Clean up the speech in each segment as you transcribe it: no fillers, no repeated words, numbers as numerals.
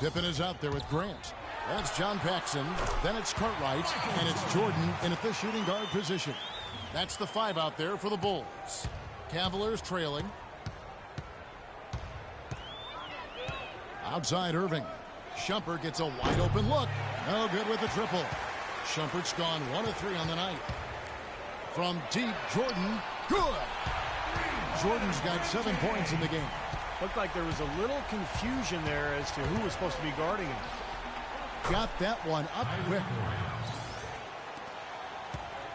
Pippen is out there with Grant. That's John Paxson. Then it's Cartwright, and it's Jordan in at the shooting guard position. That's the 5 out there for the Bulls. Cavaliers trailing. Outside Irving. Shumpert gets a wide open look. No good with the triple. Shumpert's gone 1 of 3 on the night. From deep, Jordan. Good. Jordan's got 7 points in the game. Looked like there was a little confusion there as to who was supposed to be guarding him. Got that one up quick.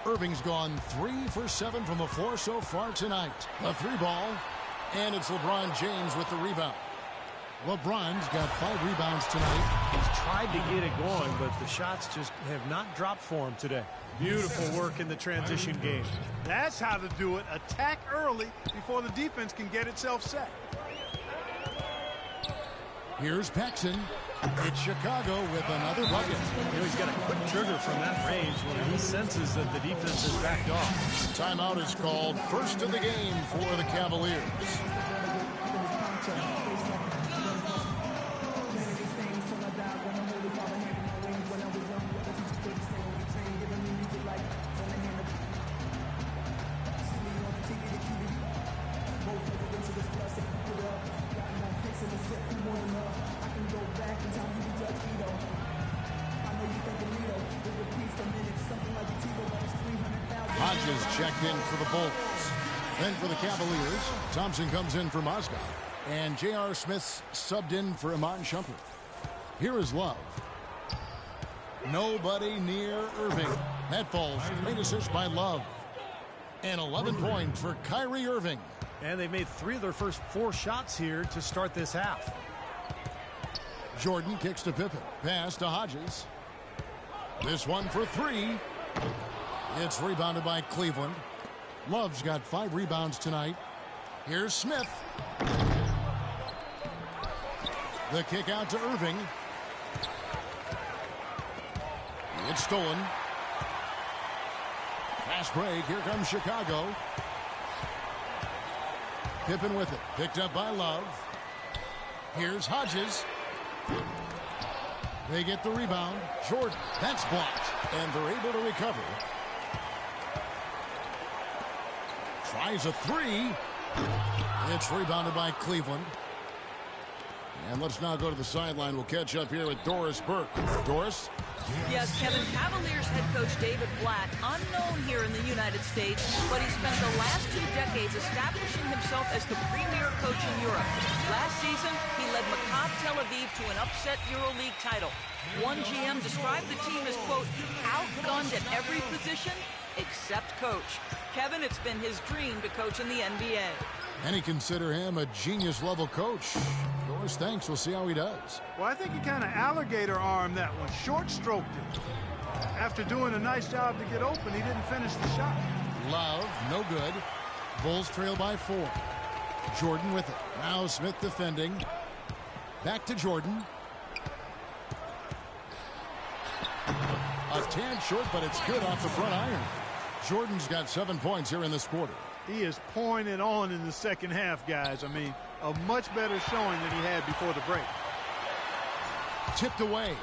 Irving's gone 3 for 7 from the floor so far tonight. The 3 ball, and it's LeBron James with the rebound. LeBron's got 5 rebounds tonight. He's tried to get it going, but the shots just have not dropped for him today. Beautiful work in the transition game. That's how to do it. Attack early before the defense can get itself set. Here's Paxson. It's Chicago with another bucket. You know, he's got a quick trigger from that range when he senses that the defense is backed off. Timeout is called. First of the game for the Cavaliers. Hodges checked in for the Bulls. Then for the Cavaliers, Thompson comes in for Mozgov. And J.R. Smith's subbed in for Iman Shumpert. Here is Love. Nobody near Irving. That falls. Great assist by Love. And 11 points for Kyrie Irving. And they've made 3 of their first 4 shots here to start this half. Jordan kicks to Pippen. Pass to Hodges. This one for 3. It's rebounded by Cleveland. Love's got 5 rebounds tonight. Here's Smith. The kick out to Irving. It's stolen. Fast break. Here comes Chicago. Pippen with it. Picked up by Love. Here's Hodges. They get the rebound. Jordan. That's blocked. And they're able to recover. Tries a 3. It's rebounded by Cleveland. And let's now go to the sideline. We'll catch up here with Doris Burke. Doris? Yes, Kevin, Cavaliers head coach David Blatt, unknown here in the United States, but he spent the last 2 decades establishing himself as the premier coach in Europe. Last season, he led Maccabi Tel Aviv to an upset EuroLeague title. One GM described the team as, quote, outgunned at every position except coach. Kevin, it's been his dream to coach in the NBA. Many consider him a genius-level coach. Doris, thanks. We'll see how he does. Well, I think he kind of alligator-armed that one. Short-stroked it. After doing a nice job to get open, he didn't finish the shot. Love, no good. Bulls trail by 4. Jordan with it. Now Smith defending. Back to Jordan. A tad short, but it's good off the front iron. Jordan's got 7 points here in this quarter. He is pouring it on in the second half, guys. I mean, a much better showing than he had before the break. Tipped away.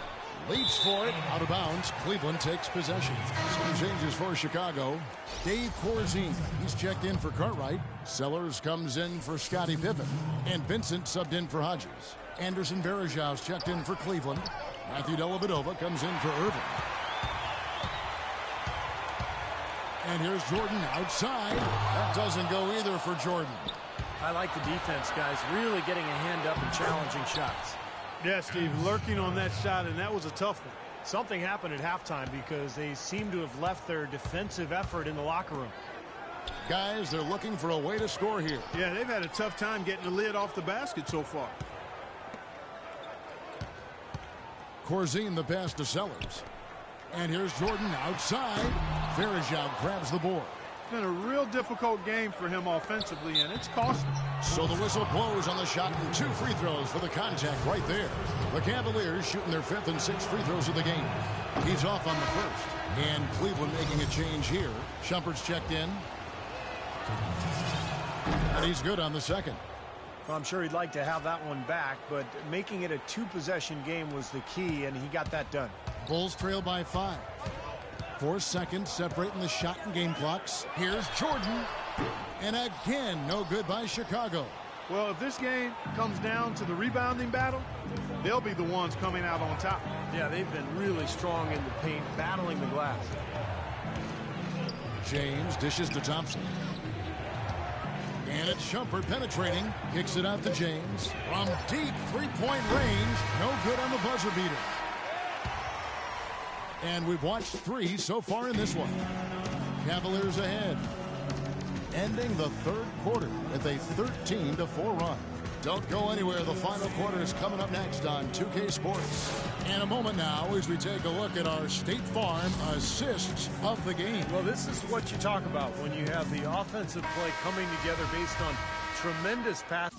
Leaps for it. Out of bounds. Cleveland takes possession. Some changes for Chicago. Dave Corzine. He's checked in for Cartwright. Sellers comes in for Scottie Pippen. And Vincent subbed in for Hodges. Anderson Varejau's checked in for Cleveland. Matthew Dellavedova comes in for Irving. And here's Jordan outside. That doesn't go either for Jordan. I like the defense, guys, really getting a hand up and challenging shots. Yeah, Steve, lurking on that shot, and that was a tough one. Something happened at halftime because they seem to have left their defensive effort in the locker room. Guys, they're looking for a way to score here. Yeah, they've had a tough time getting the lid off the basket so far. Corzine the pass to Sellers. And here's Jordan outside. Varejao grabs the board. It's been a real difficult game for him offensively, and it's costing. So the whistle blows on the shot and 2 free throws for the contact right there. The Cavaliers shooting their 5th and 6th free throws of the game. He's off on the first. And Cleveland making a change here. Shumpert's checked in. And he's good on the second. Well, I'm sure he'd like to have that one back, but making it a two-possession game was the key, and he got that done. Bulls trail by 5. 4 seconds separating the shot and game clocks. Here's Jordan. And again, no good by Chicago. Well, if this game comes down to the rebounding battle, they'll be the ones coming out on top. Yeah, they've been really strong in the paint, battling the glass. James dishes to Thompson. And it's Shumpert penetrating. Kicks it out to James. From deep three-point range. No good on the buzzer beater. And we've watched 3 so far in this one. Cavaliers ahead. Ending the third quarter with a 13-4 run. Don't go anywhere. The final quarter is coming up next on 2K Sports. In a moment now as we take a look at our State Farm assists of the game. Well, this is what you talk about when you have the offensive play coming together based on tremendous pass.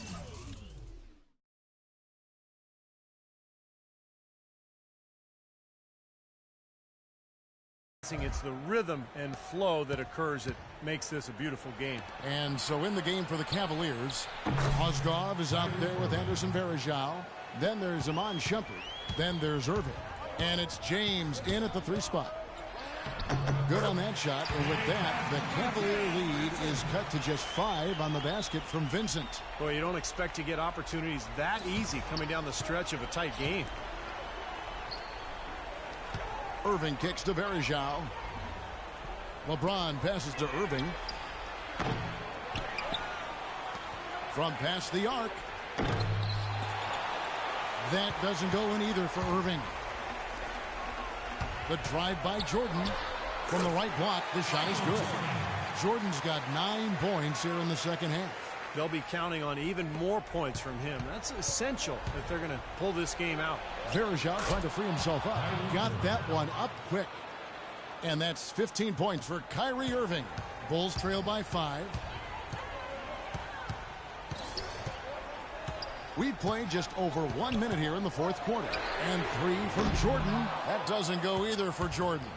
It's the rhythm and flow that occurs that makes this a beautiful game. And so in the game for the Cavaliers, Mozgov is out there with Anderson Varejao. Then there's Iman Shumpert. Then there's Irving. And it's James in at the 3 spot. Good on that shot. And with that, the Cavalier lead is cut to just 5 on the basket from Vincent. Boy, you don't expect to get opportunities that easy coming down the stretch of a tight game. Irving kicks to Varejao. LeBron passes to Irving. From past the arc. That doesn't go in either for Irving. The drive by Jordan. From the right block, the shot is good. Jordan's got 9 points here in the second half. They'll be counting on even more points from him. That's essential if they're going to pull this game out. Varejao trying to free himself up. Got that one up quick. And that's 15 points for Kyrie Irving. Bulls trail by 5. We've played just over 1 minute here in the fourth quarter. And 3 from Jordan. That doesn't go either for Jordan.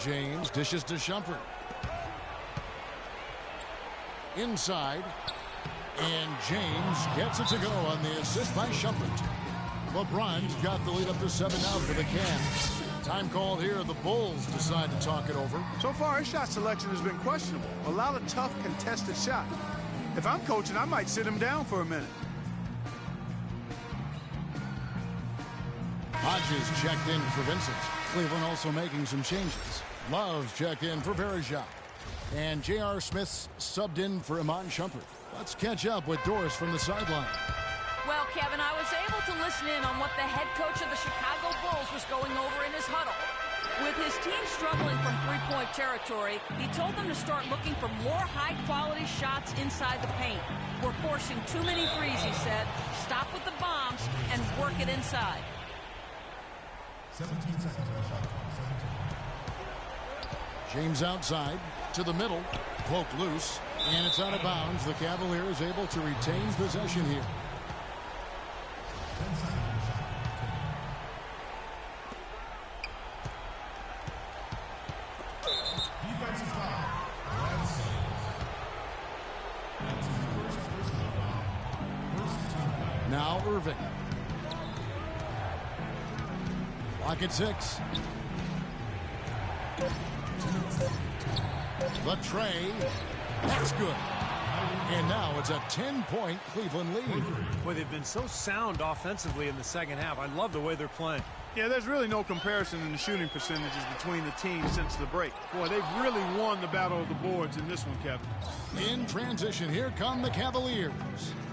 James dishes to Shumpert. Inside. And James gets it to go on the assist by Shumpert. LeBron's got the lead up to 7 now for the Cavs. Time called here. The Bulls decide to talk it over. So far, his shot selection has been questionable. A lot of tough, contested shots. If I'm coaching, I might sit him down for a minute. Hodges checked in for Vincent. Cleveland also making some changes. Love's checked in for Varejao. And J.R. Smith's subbed in for Iman Shumpert. Let's catch up with Doris from the sideline. Well, Kevin, I was able to listen in on what the head coach of the Chicago Bulls was going over in his huddle. With his team struggling from three-point territory, he told them to start looking for more high-quality shots inside the paint. We're forcing too many threes, he said. Stop with the bombs and work it inside. 17 seconds on the shot. James outside to the middle. Poke loose. And it's out of bounds. The Cavaliers able to retain possession here. 10 seconds on the shot. Defensive foul. Red Sox. That's his first personal foul. First team foul. Now Irving. Clock at 6. The tray. That's good. And now it's a 10-point Cleveland lead. Boy, they've been so sound offensively in the second half. I love the way they're playing. Yeah, there's really no comparison in the shooting percentages between the teams since the break. Boy, they've really won the battle of the boards in this one, Kevin. In transition, here come the Cavaliers.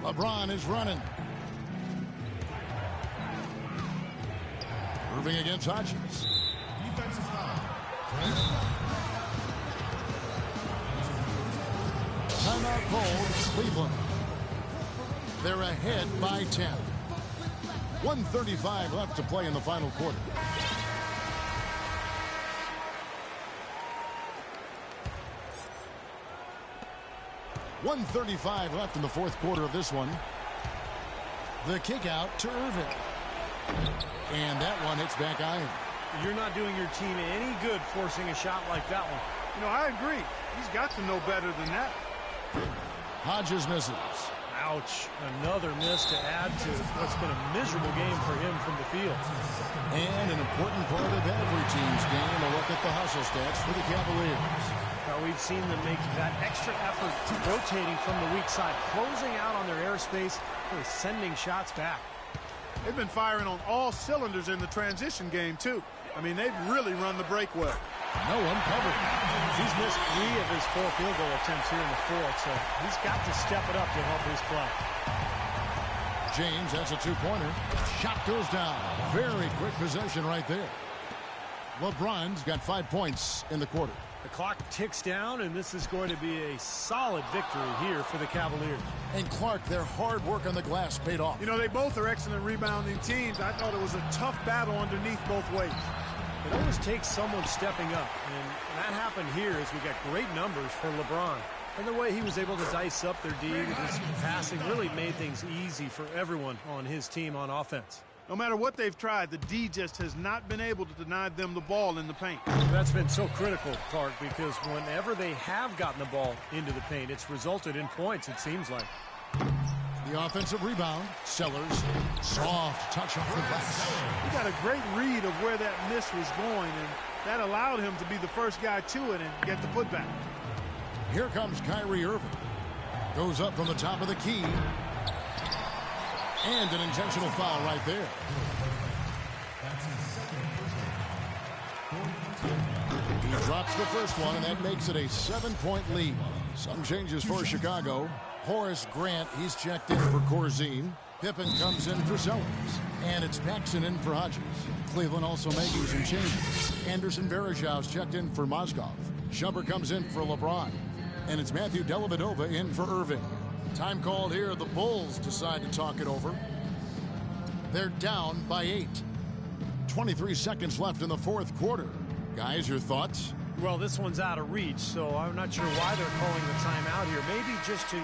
LeBron is running. Irving against Hodges. Defensive foul. Timeout called Cleveland. They're ahead by 10. 1:35 left to play in the final quarter. .135 left in the fourth quarter of this one. The kick out to Irving. And that one hits back iron. You're not doing your team any good forcing a shot like that one. You know, I agree. He's got to know better than that. Hodges misses. Ouch. Another miss to add to what's been a miserable game for him from the field. And an important part of every team's game, a look at the hustle stats for the Cavaliers. Now we've seen them make that extra effort rotating from the weak side, closing out on their airspace, really sending shots back. They've been firing on all cylinders in the transition game, too. I mean, they've really run the break well. No one covered. He's missed 3 of his 4 field goal attempts here in the fourth, so he's got to step it up to help his play. James has a two-pointer. Shot goes down. Very quick possession right there. LeBron's got 5 points in the quarter. The clock ticks down, and this is going to be a solid victory here for the Cavaliers. And Clark, their hard work on the glass paid off. You know, they both are excellent rebounding teams. I thought it was a tough battle underneath both ways. It always takes someone stepping up, and that happened here as we got great numbers for LeBron. And the way he was able to dice up their D with his passing really made things easy for everyone on his team on offense. No matter what they've tried, the D just has not been able to deny them the ball in the paint. That's been so critical, Clark, because whenever they have gotten the ball into the paint, it's resulted in points, it seems like. The offensive rebound. Sellers. Soft touch off the glass. He got a great read of where that miss was going, and that allowed him to be the first guy to it and get the putback. Here comes Kyrie Irving. Goes up from the top of the key. And an intentional foul right there. He drops the first one, and that makes it a 7-point lead. Some changes for Chicago. Horace Grant, he's checked in for Corzine. Pippen comes in for Sellers. And it's Paxson in for Hodges. Cleveland also making some changes. Anderson Varejau's checked in for Mozgov. Shumpert comes in for LeBron. And it's Matthew Dellavedova in for Irving. Time called here. The Bulls decide to talk it over. They're down by 8. 23 seconds left in the fourth quarter. Guys, your thoughts? Well, this one's out of reach, so I'm not sure why they're calling the timeout here. Maybe just to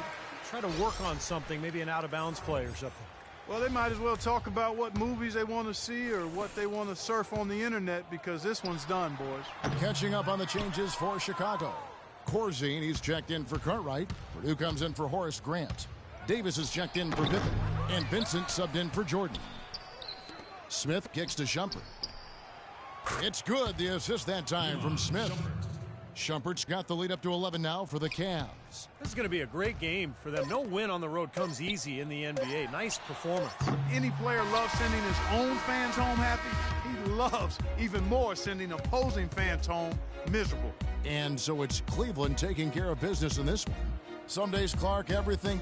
try to work on something, maybe an out-of-bounds play or something. Well, they might as well talk about what movies they want to see or what they want to surf on the internet, because this one's done, boys. Catching up on the changes for Chicago. Corzine, he's checked in for Cartwright. Purdue comes in for Horace Grant. Davis is checked in for Pippen. And Vincent subbed in for Jordan. Smith kicks to Shumpert. It's good, the assist that time from Smith. Shumpert's got the lead up to 11 now for the Cavs. This is going to be a great game for them. No win on the road comes easy in the NBA. Nice performance. Any player loves sending his own fans home happy. He loves even more sending opposing fans home miserable. And so it's Cleveland taking care of business in this one. Some days, Clark, everything...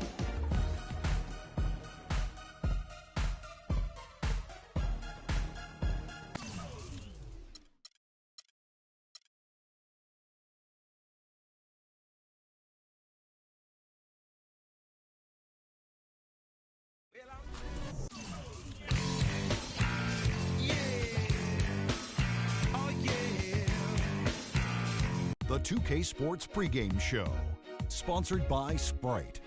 The 2K Sports pregame show, sponsored by Sprite.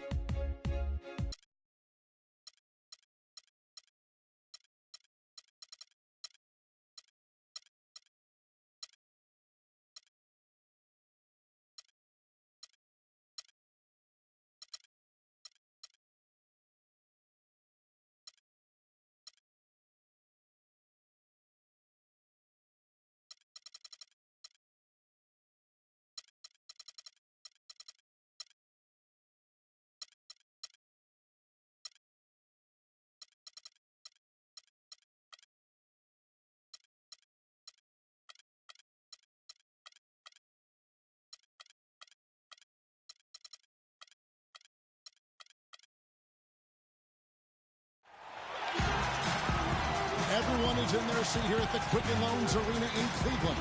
Everyone is in their seat here at the Quicken Loans Arena in Cleveland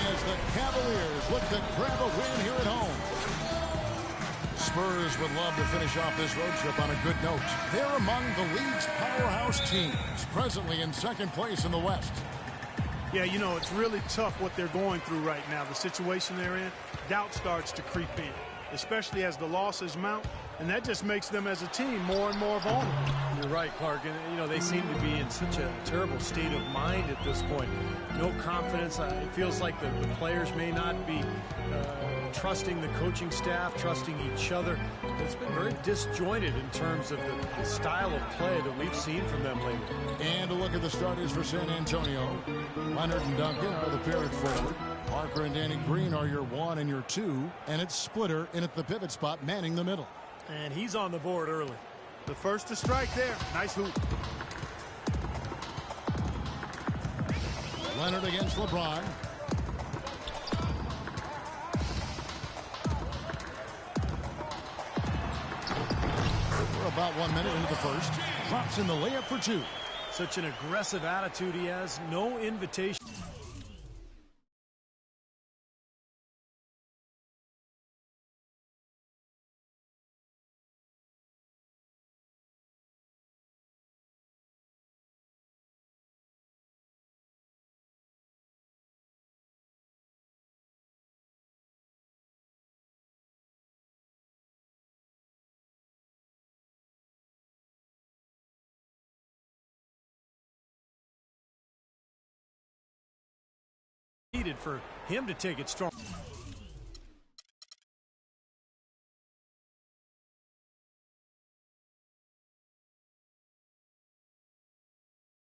as the Cavaliers look to grab a win here at home. Spurs would love to finish off this road trip on a good note. They're among the league's powerhouse teams, presently in second place in the West. Yeah, you know, it's really tough what they're going through right now. The situation they're in, doubt starts to creep in, especially as the losses mount. And that just makes them as a team more and more vulnerable. You're right, Clark. And, you know, they seem to be in such a terrible state of mind at this point. No confidence. It feels like the players may not be trusting the coaching staff, trusting each other. It's been very disjointed in terms of the style of play that we've seen from them lately. And a look at the starters for San Antonio. Leonard and Duncan are the pair at forward. Parker and Danny Green are your 1 and your 2. And it's Splitter in at the pivot spot, manning the middle. And he's on the board early. The first to strike there. Nice hoop. Leonard against LeBron. We're about 1 minute into the first. Drops in the layup for 2. Such an aggressive attitude he has. No invitation. For him to take it strong.